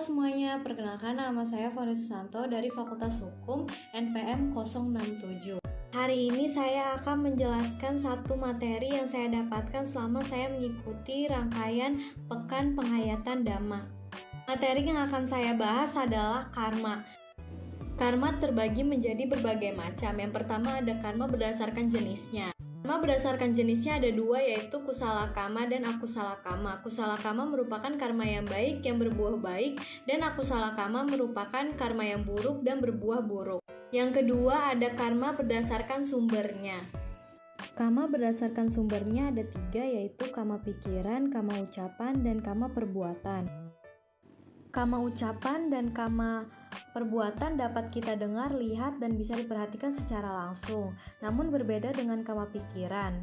semuanya, perkenalkan nama saya Foni Susanto dari Fakultas Hukum NPM 067. Hari ini saya akan menjelaskan satu materi yang saya dapatkan selama saya mengikuti rangkaian Pekan Penghayatan Dhamma. Materi yang akan saya bahas adalah karma. Karma terbagi menjadi berbagai macam. Yang pertama ada karma berdasarkan jenisnya. Karma berdasarkan jenisnya ada dua, yaitu kusala kama dan akusala kama. Kusala kama merupakan karma yang baik yang berbuah baik, dan akusala kama merupakan karma yang buruk dan berbuah buruk. Yang kedua ada karma berdasarkan sumbernya. Karma berdasarkan sumbernya ada tiga, yaitu karma pikiran, karma ucapan, dan karma perbuatan. Karma ucapan dan karma perbuatan dapat kita dengar, lihat, dan bisa diperhatikan secara langsung. Namun berbeda dengan karma pikiran,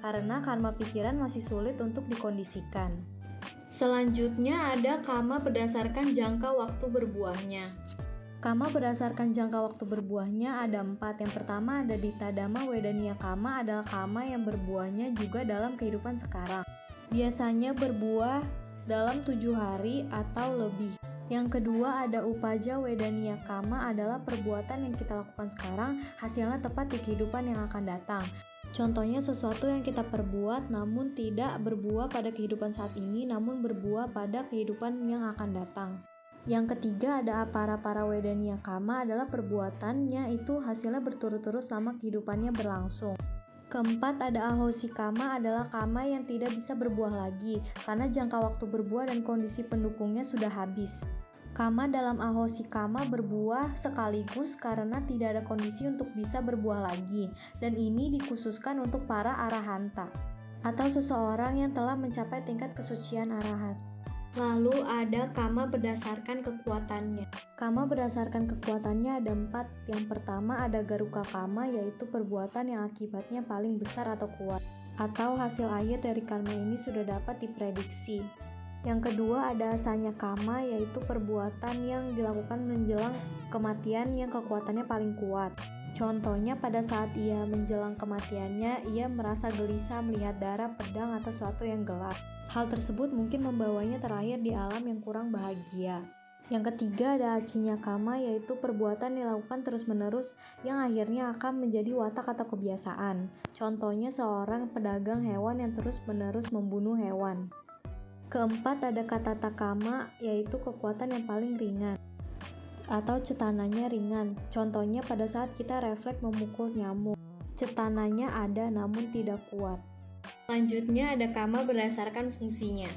karena karma pikiran masih sulit untuk dikondisikan. Selanjutnya ada karma berdasarkan jangka waktu berbuahnya. Karma berdasarkan jangka waktu berbuahnya ada 4. Yang pertama ada Dita Dhamma Wedaniya Karma, adalah karma yang berbuahnya juga dalam kehidupan sekarang. Biasanya berbuah dalam 7 hari atau lebih. Yang kedua ada Upaja Wedaniya Karma, adalah perbuatan yang kita lakukan sekarang, hasilnya tepat di kehidupan yang akan datang. Contohnya sesuatu yang kita perbuat namun tidak berbuah pada kehidupan saat ini, namun berbuah pada kehidupan yang akan datang. Yang ketiga ada Apara Wedaniya Karma, adalah perbuatannya itu hasilnya berturut-turut selama kehidupannya berlangsung. Keempat ada Ahosi Karma, adalah karma yang tidak bisa berbuah lagi karena jangka waktu berbuah dan kondisi pendukungnya sudah habis. Karma dalam Ahosi Karma berbuah sekaligus karena tidak ada kondisi untuk bisa berbuah lagi, dan ini dikhususkan untuk para arahanta atau seseorang yang telah mencapai tingkat kesucian arahat. Lalu ada karma berdasarkan kekuatannya. Karma berdasarkan kekuatannya ada 4. Yang pertama ada Garuka Karma, yaitu perbuatan yang akibatnya paling besar atau kuat, atau hasil akhir dari karma ini sudah dapat diprediksi. Yang kedua ada Asanya Karma, yaitu perbuatan yang dilakukan menjelang kematian yang kekuatannya paling kuat. Contohnya pada saat ia menjelang kematiannya, ia merasa gelisah melihat darah, pedang, atau sesuatu yang gelap. Hal tersebut mungkin membawanya terakhir di alam yang kurang bahagia. Yang ketiga ada Acinya Karma, yaitu perbuatan dilakukan terus-menerus yang akhirnya akan menjadi watak atau kebiasaan. Contohnya seorang pedagang hewan yang terus-menerus membunuh hewan. Keempat ada Katata Karma, yaitu kekuatan yang paling ringan atau cetananya ringan. Contohnya pada saat kita refleks memukul nyamuk, cetananya ada namun tidak kuat. Selanjutnya ada karma berdasarkan fungsinya.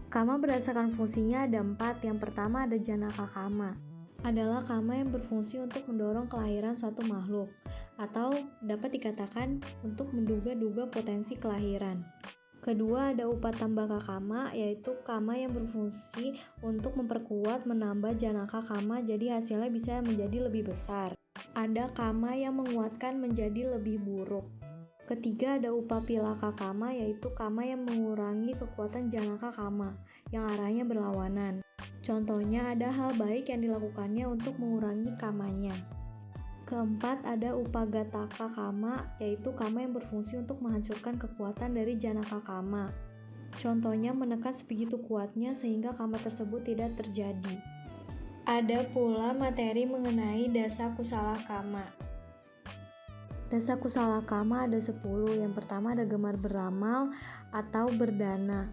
Karma berdasarkan fungsinya ada 4. Yang pertama ada Janaka Karma, adalah karma yang berfungsi untuk mendorong kelahiran suatu makhluk, atau dapat dikatakan untuk menduga-duga potensi kelahiran. Kedua ada Upatambaka Karma, yaitu karma yang berfungsi untuk memperkuat, menambah Janaka Karma jadi hasilnya bisa menjadi lebih besar. Ada karma yang menguatkan menjadi lebih buruk. Ketiga ada Upapilaka Karma, yaitu karma yang mengurangi kekuatan Janaka Karma yang arahnya berlawanan. Contohnya ada hal baik yang dilakukannya untuk mengurangi karmanya. Keempat ada Upagataka Karma, yaitu karma yang berfungsi untuk menghancurkan kekuatan dari Janaka Karma. Contohnya menekan sebegitu kuatnya sehingga karma tersebut tidak terjadi. Ada pula materi mengenai Dasa Kusala Karma. Dasa Kusala Karma ada 10. Yang pertama ada gemar beramal atau berdana.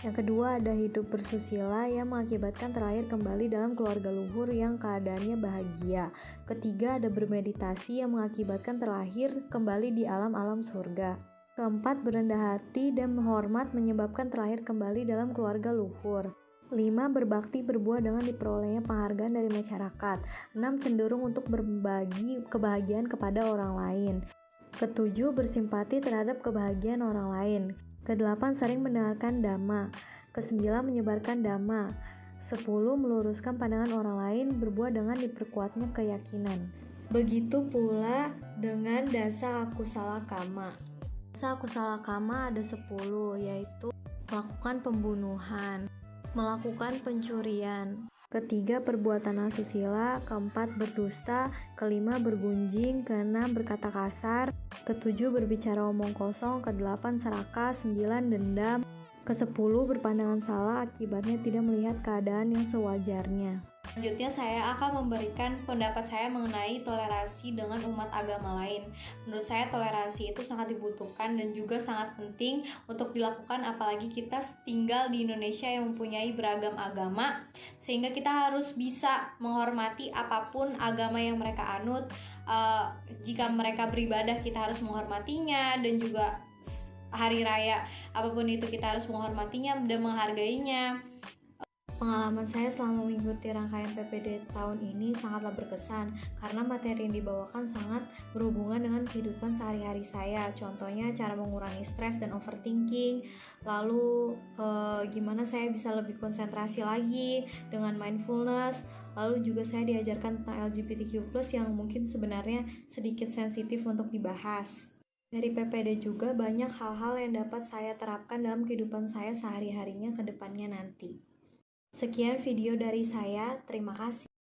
Yang kedua ada hidup bersusila yang mengakibatkan terlahir kembali dalam keluarga luhur yang keadaannya bahagia. Ketiga ada bermeditasi yang mengakibatkan terlahir kembali di alam-alam surga. Keempat berendah hati dan menghormat menyebabkan terlahir kembali dalam keluarga luhur. 5. Berbakti berbuah dengan diperolehnya penghargaan dari masyarakat. 6. Cenderung untuk berbagi kebahagiaan kepada orang lain. Ketujuh, bersimpati terhadap kebahagiaan orang lain. Ke-8, sering mendengarkan Dhamma. Ke-9, menyebarkan Dhamma. 10, meluruskan pandangan orang lain berbuah dengan diperkuatnya keyakinan. Begitu pula dengan Dasa Akusala Karma. Dasa Akusala Karma ada 10, yaitu melakukan pembunuhan, melakukan pencurian. Ketiga, perbuatan asusila. Keempat, berdusta. Kelima, bergunjing. Keenam, berkata kasar. Ketujuh, berbicara omong kosong. Kedelapan, serakah. 9, dendam. Ke-10, berpandangan salah akibatnya tidak melihat keadaan yang sewajarnya. Selanjutnya saya akan memberikan pendapat saya mengenai toleransi dengan umat agama lain. Menurut saya toleransi itu sangat dibutuhkan dan juga sangat penting untuk dilakukan, apalagi kita tinggal di Indonesia yang mempunyai beragam agama, sehingga kita harus bisa menghormati apapun agama yang mereka anut. Jika mereka beribadah, kita harus menghormatinya, dan juga hari raya apapun itu kita harus menghormatinya dan menghargainya. Pengalaman saya selama mengikuti rangkaian PPD tahun ini sangatlah berkesan karena materi yang dibawakan sangat berhubungan dengan kehidupan sehari-hari saya. Contohnya cara mengurangi stres dan overthinking, lalu gimana saya bisa lebih konsentrasi lagi dengan mindfulness. Lalu juga saya diajarkan tentang LGBTQ+ yang mungkin sebenarnya sedikit sensitif untuk dibahas. Dari PPD juga banyak hal-hal yang dapat saya terapkan dalam kehidupan saya sehari-harinya ke depannya nanti. Sekian video dari saya, terima kasih.